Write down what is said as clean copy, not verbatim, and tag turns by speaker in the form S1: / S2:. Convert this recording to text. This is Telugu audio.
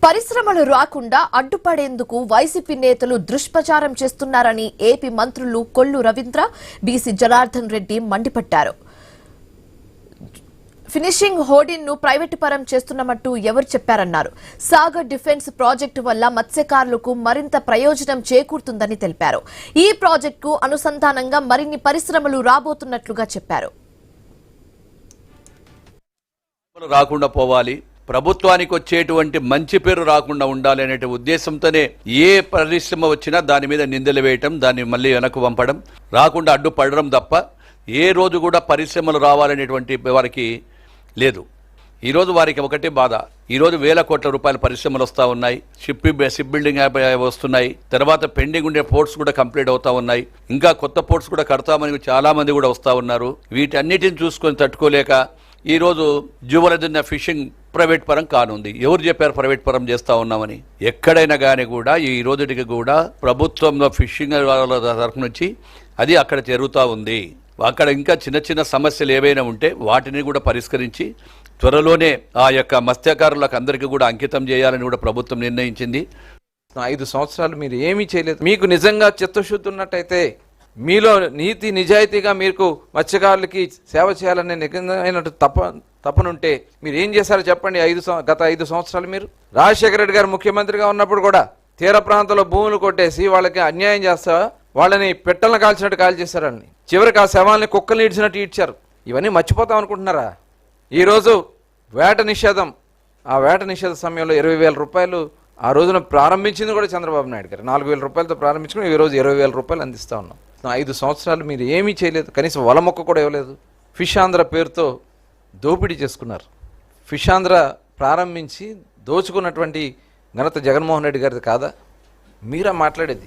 S1: పరిశ్రమలు రాకుండా అడ్డుపడేందుకు వైసీపీ నేతలు దుష్ప్రచారం చేస్తున్నారని ఏపీ మంత్రులు కొల్లు రవీంద్ర, బీసీ జనార్దన్ రెడ్డి మండిపడ్డారు. ఫినిషింగ్ హోర్డింగ్ ను ప్రైవేటు పరం చేస్తున్నట్టు ఎవరు చెప్పారన్నారు. సాగర్ డిఫెన్స్ ప్రాజెక్టు వల్ల మత్స్యకారులకు మరింత ప్రయోజనం చేకూరుతుందని తెలిపారు. ఈ ప్రాజెక్టుకు అనుసంధానంగా మరిన్ని పరిశ్రమలు రాబోతున్నట్లుగా చెప్పారు.
S2: రాకుండా పోవాలి, ప్రభుత్వానికి వచ్చేటువంటి మంచి పేరు రాకుండా ఉండాలి అనే ఉద్దేశంతోనే ఏ పరిశ్రమ వచ్చినా దాని మీద నిందలు వేయటం, దాన్ని మళ్ళీ వెనక్కు పంపడం, రాకుండా అడ్డుపడడం తప్ప ఏ రోజు కూడా పరిశ్రమలు రావాలనేటువంటి వారికి లేదు. ఈరోజు వారికి ఒకటే బాధ. ఈరోజు వేల కోట్ల రూపాయల పరిశ్రమలు వస్తూ ఉన్నాయి, షిప్ బిల్డింగ్ వస్తున్నాయి, తర్వాత పెండింగ్ ఉండే పోర్ట్స్ కూడా కంప్లీట్ అవుతా ఉన్నాయి, ఇంకా కొత్త పోర్ట్స్ కూడా కడతామని చాలా మంది కూడా వస్తూ ఉన్నారు. వీటన్నిటిని చూసుకొని తట్టుకోలేక ఈరోజు జువలదిన్న ఫిషింగ్ ప్రైవేట్ పరం కానుంది. ఎవరు చెప్పారు ప్రైవేట్ పరం చేస్తా ఉన్నామని? ఎక్కడైనా కానీ కూడా ఈ రోజుటికి కూడా ప్రభుత్వంలో ఫిషింగ్ వాళ్ళ తరఫు నుంచి అది అక్కడ జరుగుతూ ఉంది. అక్కడ ఇంకా చిన్న చిన్న సమస్యలు ఏవైనా ఉంటే వాటిని కూడా పరిష్కరించి త్వరలోనే ఆ యొక్క మత్స్యకారులకు అందరికీ కూడా అంకితం చేయాలని కూడా ప్రభుత్వం నిర్ణయించింది.
S3: 5 సంవత్సరాలు మీరు ఏమీ చేయలేదు. మీకు నిజంగా చిత్తశుద్ధి ఉన్నట్టయితే, మీలో నీతి నిజాయితీగా మీకు మత్స్యకారులకి సేవ చేయాలనే నిజమైనట్టు తపనుంటే మీరు ఏం చేశారో చెప్పండి. గత 5 సంవత్సరాలు మీరు రాజశేఖర రెడ్డి గారు ముఖ్యమంత్రిగా ఉన్నప్పుడు కూడా తీర ప్రాంతంలో భూములు కొట్టేసి వాళ్ళకి అన్యాయం చేస్తా వాళ్ళని పెట్టలను కాల్చినట్టు కాల్చేశారని, చివరికి ఆ శవాల్ని కుక్కలు ఈడ్చినట్టు ఈడ్చారు. ఇవన్నీ మర్చిపోతాం అనుకుంటున్నారా? ఈరోజు వేట నిషేధం, ఆ వేట నిషేధ సమయంలో 20,000 రూపాయలు ఆ రోజున ప్రారంభించింది కూడా చంద్రబాబు నాయుడు గారు. 4,000 రూపాయలతో ప్రారంభించుకుని ఈరోజు 20,000 రూపాయలు అందిస్తూ ఉన్నాం. 5 సంవత్సరాలు మీరు ఏమీ చేయలేదు. కనీసం వల మొక్క కూడా ఇవ్వలేదు. ఫిష్ ఆంధ్ర పేరుతో దోపిడీ చేసుకున్నారు. ఫిష్ ఆంధ్ర ప్రారంభించి దోచుకున్నటువంటి ఘనత జగన్మోహన్ రెడ్డి గారిది కాదా? మీరా మాట్లాడేది?